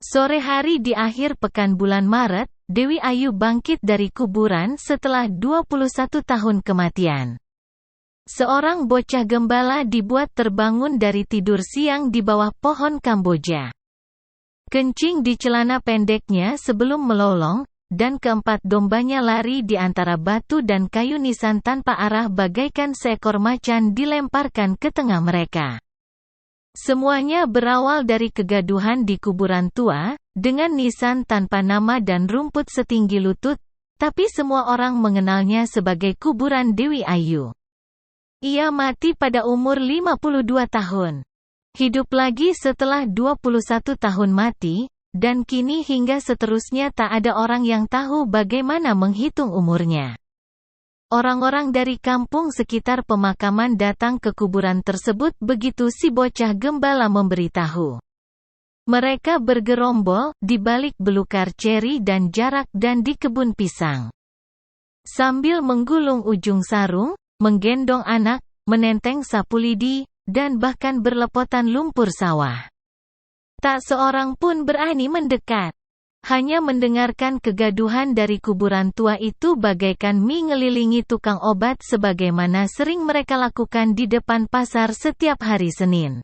Sore hari di akhir pekan bulan Maret, Dewi Ayu bangkit dari kuburan setelah 21 tahun kematian. Seorang bocah gembala dibuat terbangun dari tidur siang di bawah pohon Kamboja. Kencing di celana pendeknya sebelum melolong, dan keempat dombanya lari di antara batu dan kayu nisan tanpa arah bagaikan seekor macan dilemparkan ke tengah mereka. Semuanya berawal dari kegaduhan di kuburan tua, dengan nisan tanpa nama dan rumput setinggi lutut, tapi semua orang mengenalnya sebagai kuburan Dewi Ayu. Ia mati pada umur 52 tahun. Hidup lagi setelah 21 tahun mati, dan kini hingga seterusnya tak ada orang yang tahu bagaimana menghitung umurnya. Orang-orang dari kampung sekitar pemakaman datang ke kuburan tersebut begitu si bocah gembala memberitahu. Mereka bergerombol, di balik belukar ceri dan jarak dan di kebun pisang. Sambil menggulung ujung sarung, menggendong anak, menenteng sapu lidi, dan bahkan berlepotan lumpur sawah. Tak seorang pun berani mendekat. Hanya mendengarkan kegaduhan dari kuburan tua itu bagaikan mie ngelilingi tukang obat sebagaimana sering mereka lakukan di depan pasar setiap hari Senin.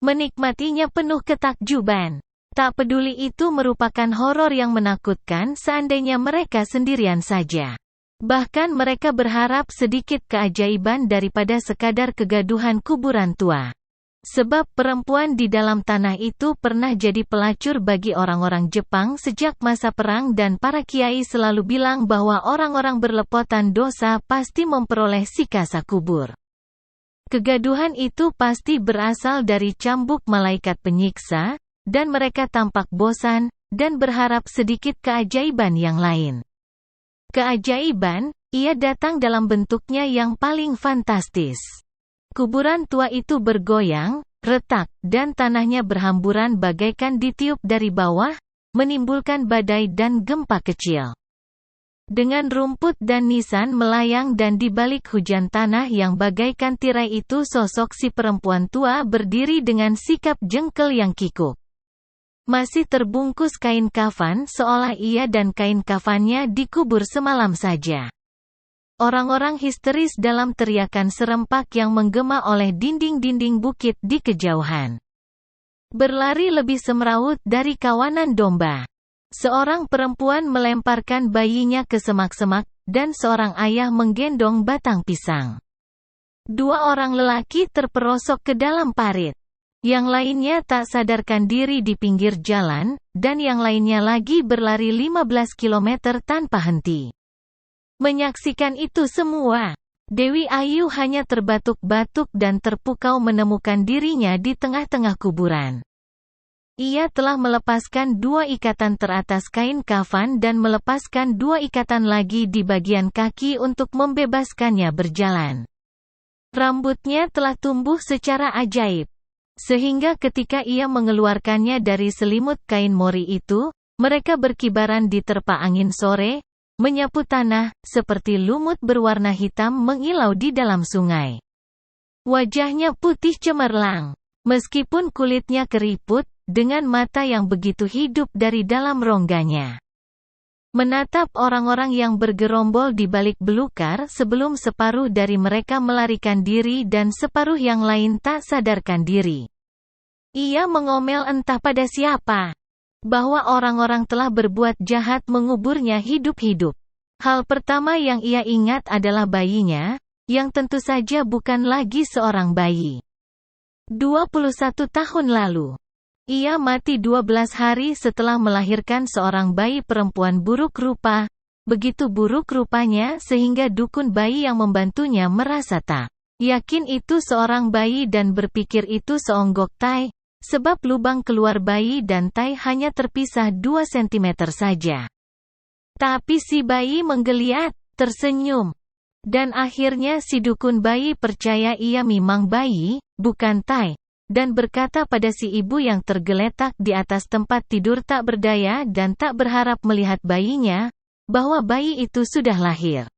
Menikmatinya penuh ketakjuban. Tak peduli itu merupakan horor yang menakutkan seandainya mereka sendirian saja. Bahkan mereka berharap sedikit keajaiban daripada sekadar kegaduhan kuburan tua. Sebab perempuan di dalam tanah itu pernah jadi pelacur bagi orang-orang Jepang sejak masa perang dan para kiai selalu bilang bahwa orang-orang berlepotan dosa pasti memperoleh sikasa kubur. Kegaduhan itu pasti berasal dari cambuk malaikat penyiksa, dan mereka tampak bosan, dan berharap sedikit keajaiban yang lain. Keajaiban, ia datang dalam bentuknya yang paling fantastis. Kuburan tua itu bergoyang, retak, dan tanahnya berhamburan bagaikan ditiup dari bawah, menimbulkan badai dan gempa kecil. Dengan rumput dan nisan melayang dan di balik hujan tanah yang bagaikan tirai itu sosok si perempuan tua berdiri dengan sikap jengkel yang kikuk. Masih terbungkus kain kafan seolah ia dan kain kafannya dikubur semalam saja. Orang-orang histeris dalam teriakan serempak yang menggema oleh dinding-dinding bukit di kejauhan. Berlari lebih semrawut dari kawanan domba. Seorang perempuan melemparkan bayinya ke semak-semak, dan seorang ayah menggendong batang pisang. Dua orang lelaki terperosok ke dalam parit. Yang lainnya tak sadarkan diri di pinggir jalan, dan yang lainnya lagi berlari 15 km tanpa henti. Menyaksikan itu semua, Dewi Ayu hanya terbatuk-batuk dan terpukau menemukan dirinya di tengah-tengah kuburan. Ia telah melepaskan 2 ikatan teratas kain kafan dan melepaskan 2 ikatan lagi di bagian kaki untuk membebaskannya berjalan. Rambutnya telah tumbuh secara ajaib. Sehingga ketika ia mengeluarkannya dari selimut kain mori itu, mereka berkibaran di terpa angin sore, menyapu tanah, seperti lumut berwarna hitam mengilau di dalam sungai. Wajahnya putih cemerlang. Meskipun kulitnya keriput, dengan mata yang begitu hidup dari dalam rongganya. Menatap orang-orang yang bergerombol di balik belukar sebelum separuh dari mereka melarikan diri dan separuh yang lain tak sadarkan diri. Ia mengomel entah pada siapa. Bahwa orang-orang telah berbuat jahat menguburnya hidup-hidup. Hal pertama yang ia ingat adalah bayinya, yang tentu saja bukan lagi seorang bayi. 21 tahun lalu. Ia mati 12 hari setelah melahirkan seorang bayi perempuan buruk rupa. Begitu buruk rupanya sehingga dukun bayi yang membantunya merasa tak yakin itu seorang bayi dan berpikir itu seonggok tai. Sebab lubang keluar bayi dan tai hanya terpisah 2 cm saja. Tapi si bayi menggeliat, tersenyum. Dan akhirnya si dukun bayi percaya ia memang bayi, bukan tai. Dan berkata pada si ibu yang tergeletak di atas tempat tidur tak berdaya dan tak berharap melihat bayinya, bahwa bayi itu sudah lahir.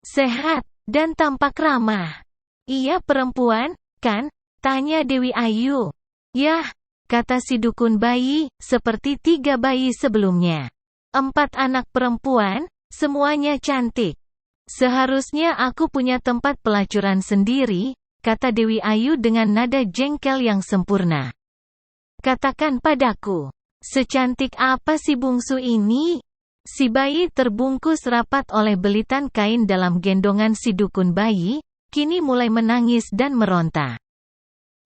Sehat, dan tampak ramah. Ia perempuan, kan? Tanya Dewi Ayu. Yah, kata si dukun bayi, seperti 3 bayi sebelumnya. 4 anak perempuan, semuanya cantik. Seharusnya aku punya tempat pelacuran sendiri, kata Dewi Ayu dengan nada jengkel yang sempurna. Katakan padaku, secantik apa si bungsu ini? Si bayi terbungkus rapat oleh belitan kain dalam gendongan si dukun bayi, kini mulai menangis dan meronta.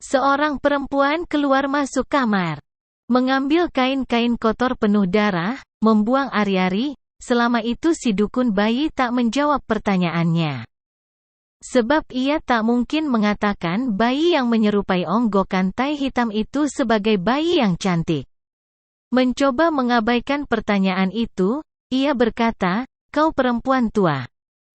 Seorang perempuan keluar masuk kamar, mengambil kain-kain kotor penuh darah, membuang ari-ari. Selama itu si dukun bayi tak menjawab pertanyaannya. Sebab ia tak mungkin mengatakan bayi yang menyerupai onggokan tai hitam itu sebagai bayi yang cantik. Mencoba mengabaikan pertanyaan itu, ia berkata, "Kau perempuan tua.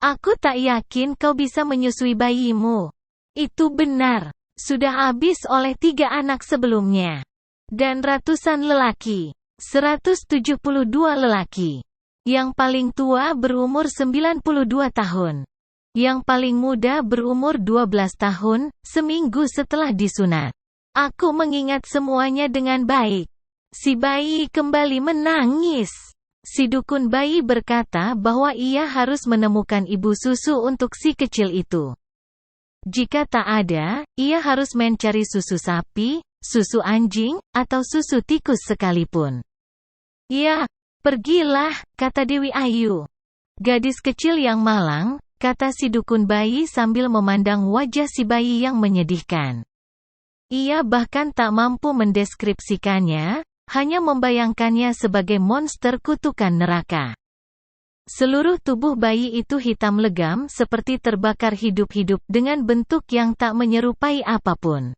Aku tak yakin kau bisa menyusui bayimu." Itu benar. Sudah habis oleh 3 anak sebelumnya. Dan ratusan lelaki. 172 lelaki. Yang paling tua berumur 92 tahun. Yang paling muda berumur 12 tahun, seminggu setelah disunat. Aku mengingat semuanya dengan baik. Si bayi kembali menangis. Si dukun bayi berkata bahwa ia harus menemukan ibu susu untuk si kecil itu. Jika tak ada, ia harus mencari susu sapi, susu anjing, atau susu tikus sekalipun. Ya, pergilah, kata Dewi Ayu. Gadis kecil yang malang, kata si dukun bayi sambil memandang wajah si bayi yang menyedihkan. Ia bahkan tak mampu mendeskripsikannya, hanya membayangkannya sebagai monster kutukan neraka. Seluruh tubuh bayi itu hitam legam seperti terbakar hidup-hidup dengan bentuk yang tak menyerupai apapun.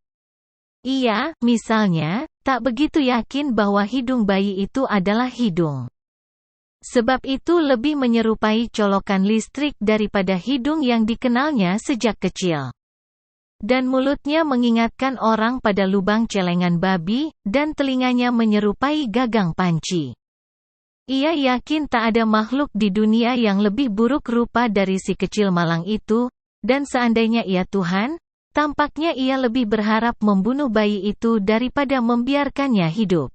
Ia, misalnya, tak begitu yakin bahwa hidung bayi itu adalah hidung. Sebab itu lebih menyerupai colokan listrik daripada hidung yang dikenalnya sejak kecil. Dan mulutnya mengingatkan orang pada lubang celengan babi, dan telinganya menyerupai gagang panci. Ia yakin tak ada makhluk di dunia yang lebih buruk rupa dari si kecil malang itu, dan seandainya ia Tuhan, tampaknya ia lebih berharap membunuh bayi itu daripada membiarkannya hidup.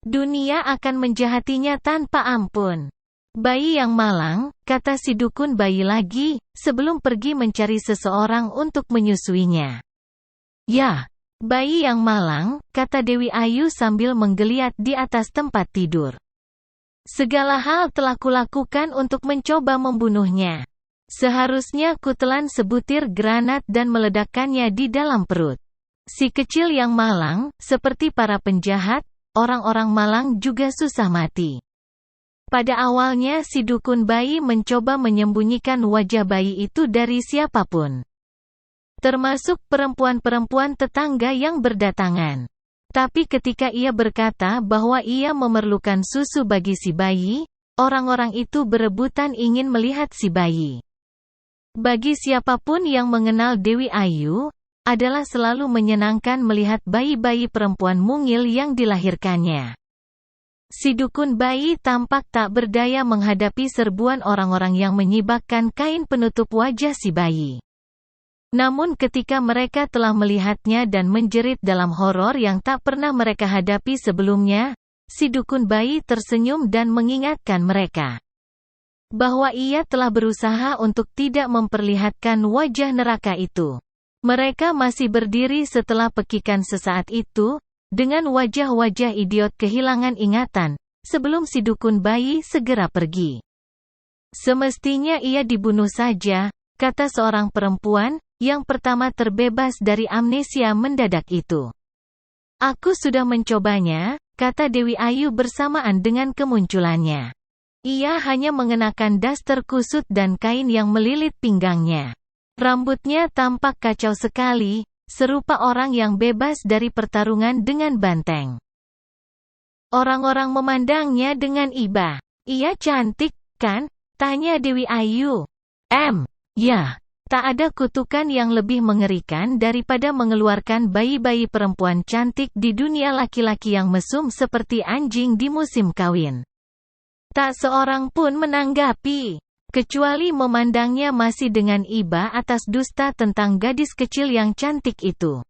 Dunia akan menjahatinya tanpa ampun. Bayi yang malang, kata si dukun bayi lagi, sebelum pergi mencari seseorang untuk menyusuinya. Ya, bayi yang malang, kata Dewi Ayu sambil menggeliat di atas tempat tidur. Segala hal telah kulakukan untuk mencoba membunuhnya. Seharusnya kutelan sebutir granat dan meledakkannya di dalam perut. Si kecil yang malang, seperti para penjahat, orang-orang malang juga susah mati. Pada awalnya si dukun bayi mencoba menyembunyikan wajah bayi itu dari siapapun. Termasuk perempuan-perempuan tetangga yang berdatangan. Tapi ketika ia berkata bahwa ia memerlukan susu bagi si bayi, orang-orang itu berebutan ingin melihat si bayi. Bagi siapapun yang mengenal Dewi Ayu, adalah selalu menyenangkan melihat bayi-bayi perempuan mungil yang dilahirkannya. Si dukun bayi tampak tak berdaya menghadapi serbuan orang-orang yang menyibakkan kain penutup wajah si bayi. Namun ketika mereka telah melihatnya dan menjerit dalam horor yang tak pernah mereka hadapi sebelumnya, si dukun bayi tersenyum dan mengingatkan mereka bahwa ia telah berusaha untuk tidak memperlihatkan wajah neraka itu. Mereka masih berdiri setelah pekikan sesaat itu, dengan wajah-wajah idiot kehilangan ingatan, sebelum si dukun bayi segera pergi. Semestinya ia dibunuh saja, kata seorang perempuan, yang pertama terbebas dari amnesia mendadak itu. Aku sudah mencobanya, kata Dewi Ayu bersamaan dengan kemunculannya. Ia hanya mengenakan daster kusut dan kain yang melilit pinggangnya. Rambutnya tampak kacau sekali, serupa orang yang bebas dari pertarungan dengan banteng. Orang-orang memandangnya dengan iba. Ia cantik, kan? Tanya Dewi Ayu. Ya. Tak ada kutukan yang lebih mengerikan daripada mengeluarkan bayi-bayi perempuan cantik di dunia laki-laki yang mesum seperti anjing di musim kawin. Tak seorang pun menanggapi, kecuali memandangnya masih dengan iba atas dusta tentang gadis kecil yang cantik itu.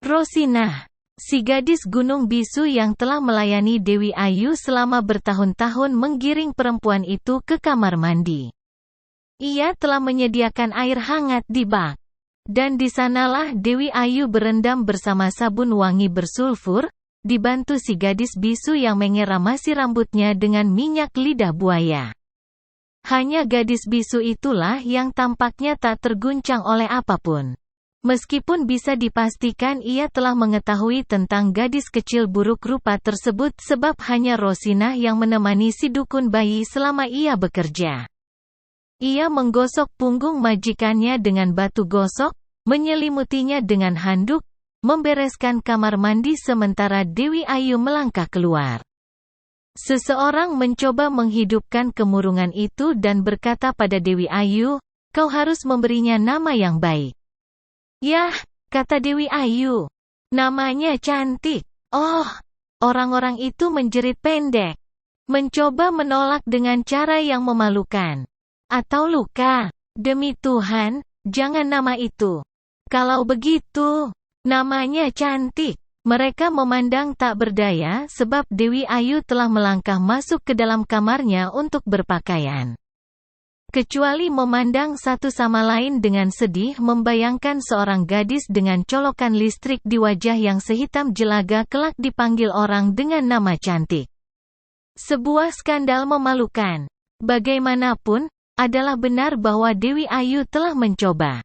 Rosinah, Si gadis Gunung Bisu yang telah melayani Dewi Ayu selama bertahun-tahun menggiring perempuan itu ke kamar mandi. Ia telah menyediakan air hangat di bak. Dan di sanalah Dewi Ayu berendam bersama sabun wangi bersulfur, dibantu si gadis bisu yang mengeramasi rambutnya dengan minyak lidah buaya. Hanya gadis bisu itulah yang tampaknya tak terguncang oleh apapun. Meskipun bisa dipastikan ia telah mengetahui tentang gadis kecil buruk rupa tersebut sebab hanya Rosinah yang menemani si dukun bayi selama ia bekerja. Ia menggosok punggung majikannya dengan batu gosok, menyelimutinya dengan handuk, membereskan kamar mandi sementara Dewi Ayu melangkah keluar. Seseorang mencoba menghidupkan kemurungan itu dan berkata pada Dewi Ayu, "Kau harus memberinya nama yang baik." "Yah," kata Dewi Ayu. "Namanya cantik." "Oh." Orang-orang itu menjerit pendek. Mencoba menolak dengan cara yang memalukan. "Atau luka. Demi Tuhan, jangan nama itu. Kalau begitu, namanya cantik." Mereka memandang tak berdaya sebab Dewi Ayu telah melangkah masuk ke dalam kamarnya untuk berpakaian. Kecuali memandang satu sama lain dengan sedih membayangkan seorang gadis dengan colokan listrik di wajah yang sehitam jelaga kelak dipanggil orang dengan nama cantik. Sebuah skandal memalukan. Bagaimanapun, adalah benar bahwa Dewi Ayu telah mencoba.